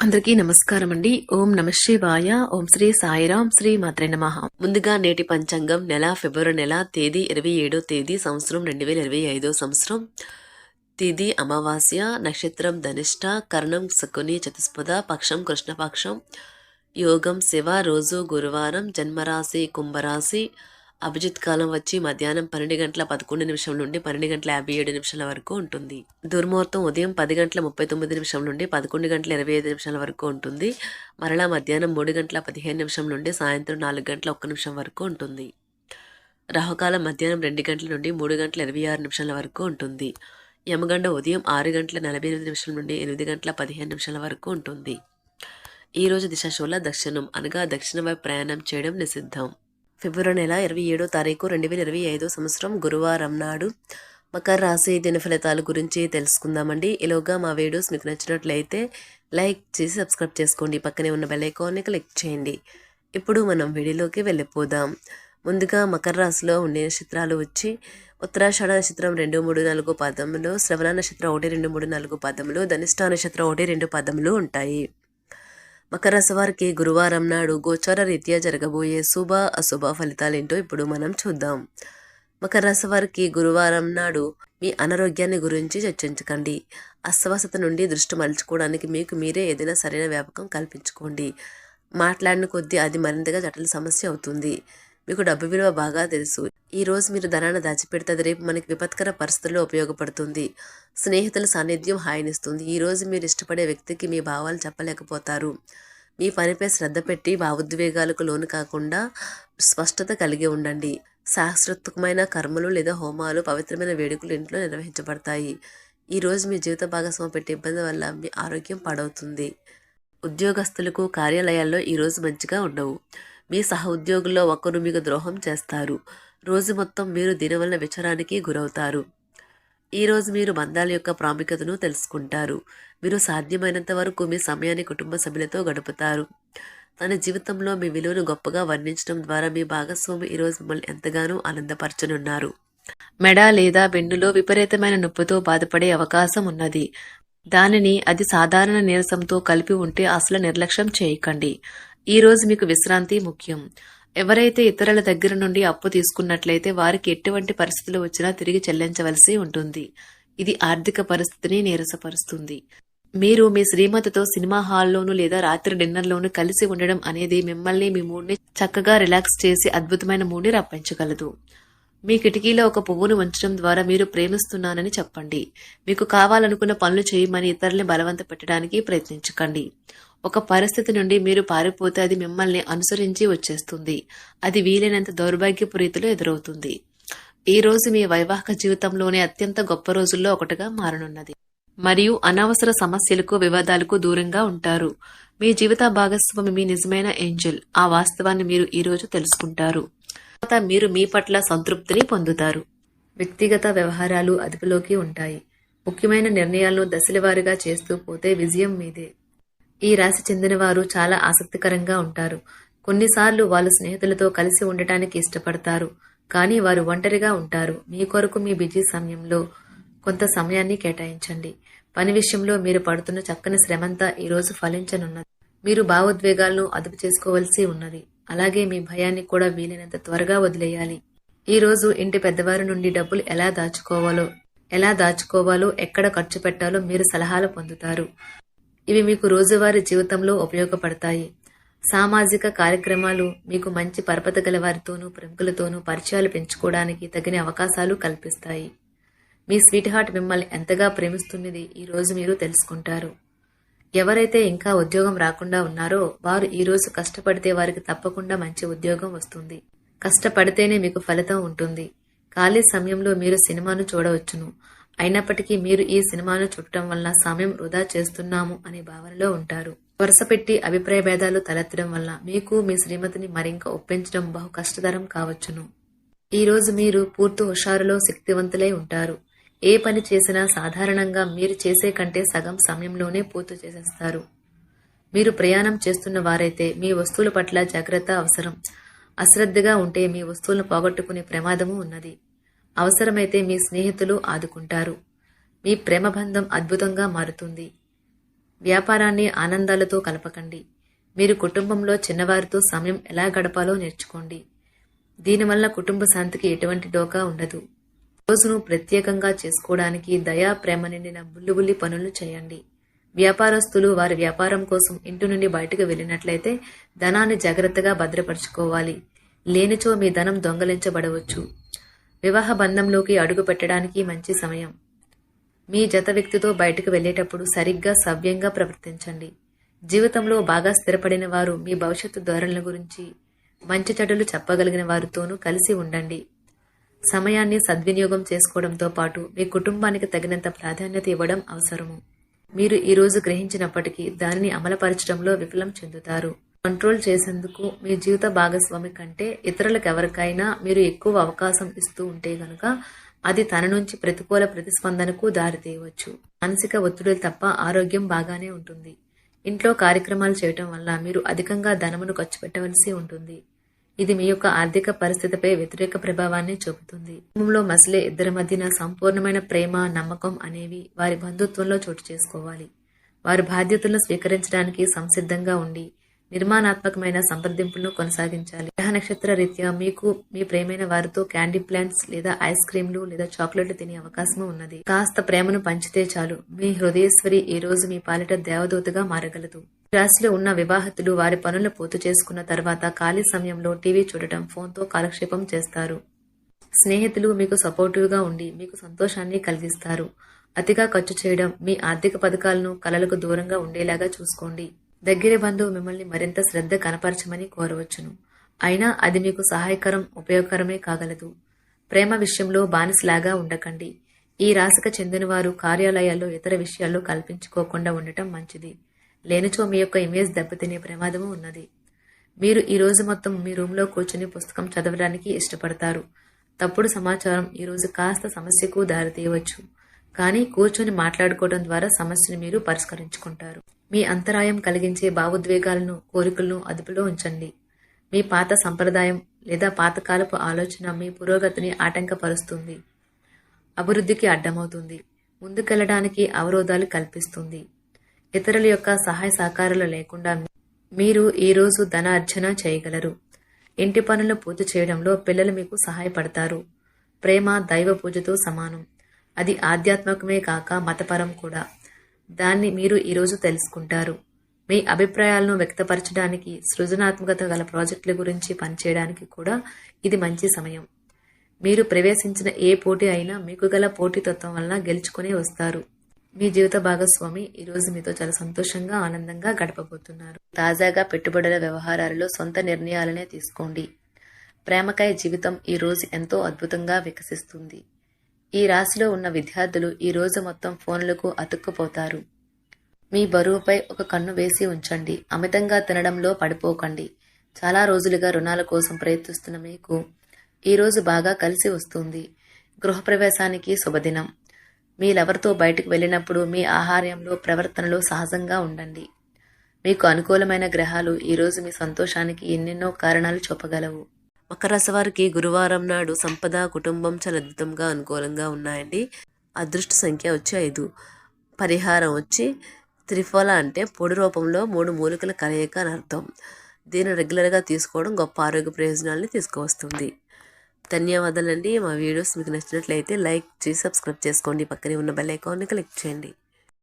అందరికీ నమస్కారం అండి. ఓం నమ శివాయ. ఓం శ్రీ సాయిరాం. శ్రీ మాత్రే నమః. ముందుగా నేటి పంచాంగం నెల ఫిబ్రవరి నెల తేదీ 27వ తేదీ సంవత్సరం 2025 సంవత్సరం. తిథి అమావాస్య, నక్షత్రం ధనిష్ట, కరణం శకుని చతుస్పద, పక్షం కృష్ణపక్షం, యోగం శివ, రోజు గురువారం, జన్మరాశి కుంభరాశి. అభిజిత్ కాలం వచ్చి మధ్యాహ్నం 12:11 నుండి 12:57 వరకు ఉంటుంది. దుర్ముహూర్తం ఉదయం 10:39 నుండి 11:25 వరకు ఉంటుంది. మరలా మధ్యాహ్నం 3:15 నుండి సాయంత్రం 4:01 వరకు ఉంటుంది. రాహుకాలం మధ్యాహ్నం 2 గంటల నుండి 3:26 వరకు ఉంటుంది. యమగండ ఉదయం 6:48 నుండి 8:15 వరకు ఉంటుంది. ఈరోజు దిశాశూల దక్షిణం అనగా దక్షిణ వైపు ప్రయాణం చేయడం నిషిద్ధం. ఫిబ్రవరి నెల 27వ తారీఖు 2025 సంవత్సరం గురువారం నాడు మకర రాశి దిన ఫలితాల గురించి తెలుసుకుందామండి. ఈలోగా మా వీడియోస్ మీకు నచ్చినట్లయితే లైక్ చేసి సబ్స్క్రైబ్ చేసుకోండి. పక్కనే ఉన్న బెల్ ఐకాన్ని క్లిక్ చేయండి. ఇప్పుడు మనం వీడియోలోకి వెళ్ళిపోదాం. ముందుగా మకర రాశిలో ఉండే నక్షత్రాలు వచ్చి ఉత్తరాషాఢ నక్షత్రం 2, 3, 4 పదములు, శ్రవణ నక్షత్రం 1, 2, 3, 4 పదములు, ధనిష్ట నక్షత్రం 1, 2 పదములు ఉంటాయి. మకర రాశి వారికి గురువారం నాడు గోచార రీత్యా జరగబోయే శుభ అశుభ ఫలితాలేంటో ఇప్పుడు మనం చూద్దాం. మకర రాశి వారికి గురువారం నాడు మీ అనారోగ్యాన్ని గురించి చర్చించకండి. అస్వస్థత నుండి దృష్టి మరల్చుకోవడానికి మీకు మీరే ఏదైనా సరైన వ్యాపకం కల్పించుకోండి. మాట్లాడిన కొద్దీ అది మరింతగా జటిల సమస్య అవుతుంది. మీకు డబ్బు విలువ బాగా తెలుసు. ఈ రోజు మీరు ధనాన్ని దాచిపెడితే అది రేపు మనకి విపత్కర పరిస్థితుల్లో ఉపయోగపడుతుంది. స్నేహితుల సాన్నిధ్యం హాయినిస్తుంది. ఈ రోజు మీరు ఇష్టపడే వ్యక్తికి మీ భావాలు చెప్పలేకపోతారు. మీ పనిపై శ్రద్ధ పెట్టి భావోద్వేగాలకు లోను కాకుండా స్పష్టత కలిగి ఉండండి. శాస్త్రోక్తమైన కర్మలు లేదా హోమాలు, పవిత్రమైన వేడుకలు ఇంట్లో నిర్వహించబడతాయి. ఈ రోజు మీ జీవిత భాగస్వామి పెట్టే ఇబ్బంది వల్ల మీ ఆరోగ్యం పాడవుతుంది. ఉద్యోగస్తులకు కార్యాలయాల్లో ఈరోజు మంచిగా ఉండవు. మీ సహ ఉద్యోగుల్లో ఒకరు మీకు ద్రోహం చేస్తారు. రోజు మొత్తం మీరు దీనివల్ల విచారానికి గురవుతారు. ఈరోజు మీరు బంధాల యొక్క ప్రాముఖ్యతను తెలుసుకుంటారు. మీరు సాధ్యమైనంత వరకు మీ సమయాన్ని కుటుంబ సభ్యులతో గడుపుతారు. తన జీవితంలో మీ విలువను గొప్పగా వర్ణించడం ద్వారా మీ భాగస్వామి ఈరోజు మిమ్మల్ని ఎంతగానో ఆనందపరచనున్నారు. మెడ లేదా వెన్నులో విపరీతమైన నొప్పితో బాధపడే అవకాశం ఉన్నది. దానిని అది సాధారణ నీరసంతో కలిపి ఉంటే అసలు నిర్లక్ష్యం చేయకండి. ఈ రోజు మీకు విశ్రాంతి ముఖ్యం. ఎవరైతే ఇతరుల దగ్గర నుండి అప్పు తీసుకున్నట్లయితే వారికి ఎటువంటి పరిస్థితులు వచ్చినా తిరిగి చెల్లించవలసి ఉంటుంది. ఇది ఆర్థిక పరిస్థితిని నీరసపరుస్తుంది. మీరు మీ శ్రీమతితో సినిమా హాల్లోనూ లేదా రాత్రి డిన్నర్లోనూ కలిసి ఉండడం అనేది మిమ్మల్ని మీ మూడ్ని చక్కగా రిలాక్స్ చేసి అద్భుతమైన మూడ్ని రప్పించగలదు. మీ కిటికీలో ఒక పువ్వును ఉంచడం ద్వారా మీరు ప్రేమిస్తున్నానని చెప్పండి. మీకు కావాలనుకున్న పనులు చేయమని ఇతరుల్ని బలవంత పెట్టడానికి ప్రయత్నించకండి. ఒక పరిస్థితి నుండి మీరు పారిపోతే అది మిమ్మల్ని అనుసరించి వచ్చేస్తుంది. అది వీలైనంత దౌర్భాగ్యపు రీతిలో ఎదురవుతుంది. ఈ రోజు మీ వైవాహిక జీవితంలోనే అత్యంత గొప్ప రోజుల్లో ఒకటిగా మారనున్నది. మరియు అనవసర సమస్యలకు, వివాదాలకు దూరంగా ఉంటారు. మీ జీవిత భాగస్వామి మీ నిజమైన ఏంజెల్. ఆ వాస్తవాన్ని మీరు ఈ రోజు తెలుసుకుంటారు. తర్వాత మీరు మీ పట్ల సంతృప్తిని పొందుతారు. వ్యక్తిగత వ్యవహారాలు అదుపులోకి ఉంటాయి. ముఖ్యమైన నిర్ణయాలను దశలవారీగా చేస్తూ పోతే విజయం మీదే. ఈ రాశి చెందిన వారు చాలా ఆసక్తికరంగా ఉంటారు. కొన్నిసార్లు వాళ్ళు స్నేహితులతో కలిసి ఉండటానికి ఇష్టపడతారు, కానీ వారు ఒంటరిగా ఉంటారు. మీ కొరకు మీ బిజీ సమయంలో కొంత సమయాన్ని కేటాయించండి. పని విషయంలో మీరు పడుతున్న చక్కని శ్రమంతా ఈ రోజు ఫలించనున్నది. మీరు భావోద్వేగాలను అదుపు చేసుకోవలసి ఉన్నది. అలాగే మీ భయాన్ని కూడా వీలైనంత త్వరగా వదిలేయాలి. ఈ రోజు ఇంటి పెద్దవారి నుండి డబ్బులు ఎలా దాచుకోవాలో, ఎక్కడ ఖర్చు పెట్టాలో మీరు సలహాలు పొందుతారు. ఇవి మీకు రోజువారీ జీవితంలో ఉపయోగపడతాయి. సామాజిక కార్యక్రమాలు మీకు మంచి పరపత గల వారితోనూ ప్రముఖులతోనూ పరిచయాలు పెంచుకోవడానికి తగిన అవకాశాలు కల్పిస్తాయి. మీ స్వీట్ హార్ట్ మిమ్మల్ని ఎంతగా ప్రేమిస్తున్నది ఈ రోజు మీరు తెలుసుకుంటారు. ఎవరైతే ఇంకా ఉద్యోగం రాకుండా ఉన్నారో వారు ఈ రోజు కష్టపడితే వారికి తప్పకుండా మంచి ఉద్యోగం వస్తుంది. కష్టపడితేనే మీకు ఫలితం ఉంటుంది. ఖాళీ సమయంలో మీరు సినిమాను చూడవచ్చును. అయినప్పటికీ మీరు ఈ సినిమాను చూడటం వల్ల సమయం వృధా చేస్తున్నాము అనే భావనలో ఉంటారు. వరుసపెట్టి అభిప్రాయ భేదాలు తలెత్తడం వల్ల మీకు మీ శ్రీమతిని మరింక ఒప్పించడం బహు కష్టతరం కావచ్చును. ఈ రోజు మీరు పూర్తి హుషారులో శక్తివంతులై ఉంటారు. ఏ పని చేసినా సాధారణంగా మీరు చేసే కంటే సగం సమయంలోనే పూర్తి చేసేస్తారు. మీరు ప్రయాణం చేస్తున్న వారైతే మీ వస్తువుల పట్ల జాగ్రత్త అవసరం. అశ్రద్ధగా ఉంటే మీ వస్తువులను పోగొట్టుకునే ప్రమాదము ఉన్నది. అవసరమైతే మీ స్నేహితులు ఆదుకుంటారు. మీ ప్రేమ బంధం అద్భుతంగా మారుతుంది. వ్యాపారాన్ని ఆనందాలతో కలపకండి. మీరు కుటుంబంలో చిన్నవారితో సమయం ఎలా గడపాలో నేర్చుకోండి. దీనివల్ల కుటుంబ శాంతికి ఎటువంటి డోకా ఉండదు. రోజును ప్రత్యేకంగా చేసుకోవడానికి దయా ప్రేమ నిండిన బుల్లిబుల్లి పనులు చేయండి. వ్యాపారస్తులు వారి వ్యాపారం కోసం ఇంటి నుండి బయటకు వెళ్ళినట్లయితే ధనాన్ని జాగ్రత్తగా భద్రపరుచుకోవాలి. లేనిచో మీ ధనం దొంగలించబడవచ్చు. వివాహ బంధంలోకి అడుగు పెట్టడానికి మంచి సమయం. మీ జత వ్యక్తితో బయటకు వెళ్ళేటప్పుడు సరిగ్గా సవ్యంగా ప్రవర్తించండి. జీవితంలో బాగా స్థిరపడిన వారు మీ భవిష్యత్తు ధోరణుల గురించి మంచి చెడులు చెప్పగలిగిన వారితోనూ కలిసి ఉండండి. సమయాన్ని సద్వినియోగం చేసుకోవడంతో పాటు మీ కుటుంబానికి తగినంత ప్రాధాన్యత ఇవ్వడం అవసరము. మీరు ఈ రోజు గ్రహించినప్పటికీ దానిని అమలుపరచడంలో విఫలం చెందుతారు. కంట్రోల్ చేసేందుకు మీ జీవిత భాగస్వామి కంటే ఇతరులకు ఎవరికైనా మీరు ఎక్కువ అవకాశం ఇస్తూ ఉంటే గనుక అది తన నుంచి ప్రతికూల ప్రతిస్పందనకు దారితీయవచ్చు. మానసిక ఒత్తిడులు తప్ప ఆరోగ్యం బాగానే ఉంటుంది. ఇంట్లో కార్యక్రమాలు చేయటం వల్ల మీరు అధికంగా ధనమును ఖర్చు పెట్టవలసి ఉంటుంది. ఇది మీ యొక్క ఆర్థిక పరిస్థితిపై వ్యతిరేక ప్రభావాన్ని చూపుతుంది. కుటుంబంలో మసలే ఇద్దరి మధ్యన సంపూర్ణమైన ప్రేమ, నమ్మకం అనేవి వారి బంధుత్వంలో చోటు చేసుకోవాలి. వారి బాధ్యతలను స్వీకరించడానికి సంసిద్ధంగా ఉండి నిర్మాణాత్మకమైన సంప్రదింపులను కొనసాగించాలి. గ్రహ నక్షత్ర రీత్యా మీకు మీ ప్రేమైన వారితో క్యాండీ ప్లాంట్స్ లేదా ఐస్ క్రీంలు లేదా చాక్లెట్లు తినే అవకాశం ఉన్నది. కాస్త ప్రేమను పంచితే చాలు, మీ హృదయేశ్వరి ఈ రోజు మీ పాలిట దేవదూతగా మారగలదు. రాశిలో ఉన్న వివాహితులు వారి పనులు పూర్తి చేసుకున్న తర్వాత ఖాళీ సమయంలో టీవీ చూడటం, ఫోన్తో కాలక్షేపం చేస్తారు. స్నేహితులు మీకు సపోర్టివ్గా ఉండి మీకు సంతోషాన్ని కలిగిస్తారు. అతిగా ఖర్చు చేయడం, మీ ఆర్థిక పథకాలను కలలకు దూరంగా ఉండేలాగా చూసుకోండి. దగ్గర బంధువు మిమ్మల్ని మరింత శ్రద్ధ కనపరచమని కోరవచ్చును. అయినా అది మీకు సహాయకరం, ఉపయోగకరమే కాగలదు. ప్రేమ విషయంలో బానిసలాగా ఉండకండి. ఈ రాశికి చెందిన వారు కార్యాలయాల్లో ఇతర విషయాల్లో కల్పించుకోకుండా ఉండటం మంచిది. లేనిచో మీ యొక్క ఇమేజ్ దెబ్బతినే ప్రమాదము ఉన్నది. మీరు ఈ రోజు మొత్తం మీ రూమ్లో కూర్చుని పుస్తకం చదవడానికి ఇష్టపడతారు. తప్పుడు సమాచారం ఈ రోజు కాస్త సమస్యకు దారితీయవచ్చు. కానీ కూర్చొని మాట్లాడుకోవడం ద్వారా సమస్యను మీరు పరిష్కరించుకుంటారు. మీ అంతరాయం కలిగించే భావోద్వేగాలను, కోరికలను అదుపులో ఉంచండి. మీ పాత సంప్రదాయం లేదా పాతకాలపు ఆలోచన మీ పురోగతిని ఆటంకపరుస్తుంది, అభివృద్ధికి అడ్డమవుతుంది, ముందుకెళ్లడానికి అవరోధాలు కల్పిస్తుంది. ఇతరుల యొక్క సహాయ సహకారాలు లేకుండా మీరు ఈ రోజు ధనార్జన చేయగలరు. ఇంటి పనులను పూర్తి చేయడంలో పిల్లలు మీకు సహాయపడతారు. ప్రేమ దైవ పూజతో సమానం. అది ఆధ్యాత్మికమే కాక మతపరం కూడా. దాన్ని మీరు ఈరోజు తెలుసుకుంటారు. మీ అభిప్రాయాలను వ్యక్తపరచడానికి, సృజనాత్మకత గల ప్రాజెక్టుల గురించి పనిచేయడానికి కూడా ఇది మంచి సమయం. మీరు ప్రవేశించిన ఏ పోటీ అయినా మీకు గల పోటీతత్వం వలన గెలుచుకునే వస్తారు. మీ జీవిత భాగస్వామి ఈరోజు మీతో చాలా సంతోషంగా, ఆనందంగా గడపబోతున్నారు. తాజాగా పెట్టుబడుల వ్యవహారాలలో సొంత నిర్ణయాలనే తీసుకోండి. ప్రేమకాయ జీవితం ఈ రోజు ఎంతో అద్భుతంగా వికసిస్తుంది. ఈ రాశిలో ఉన్న విద్యార్థులు ఈ రోజు మొత్తం ఫోన్లకు అతుక్కుపోతారు. మీ బరువుపై ఒక కన్ను వేసి ఉంచండి. అమితంగా తినడంలో పడిపోకండి. చాలా రోజులుగా రుణాల కోసం ప్రయత్నిస్తున్న మీకు ఈ రోజు బాగా కలిసి వస్తుంది. గృహప్రవేశానికి శుభదినం. మీ లవర్తో బయటకు వెళ్ళినప్పుడు మీ ఆహార్యంలో, ప్రవర్తనలో సహజంగా ఉండండి. మీకు అనుకూలమైన గ్రహాలు ఈరోజు మీ సంతోషానికి ఎన్నెన్నో కారణాలు చూపగలవు. మకర రాశి వారికి గురువారం నాడు సంపద, కుటుంబం చాలా అద్భుతంగా అనుకూలంగా ఉన్నాయండి. అదృష్ట సంఖ్య వచ్చి 5. పరిహారం వచ్చి త్రిఫల, అంటే పొడి రూపంలో 3 మూలికల కలయిక అని అర్థం. దీన్ని రెగ్యులర్గా తీసుకోవడం గొప్ప ఆరోగ్య ప్రయోజనాలని తీసుకువస్తుంది. ధన్యవాదాలండి. మా వీడియోస్ మీకు నచ్చినట్లయితే లైక్ చేసి సబ్స్క్రైబ్ చేసుకోండి. పక్కనే ఉన్న బెల్ ఐకాన్ని క్లిక్ చేయండి.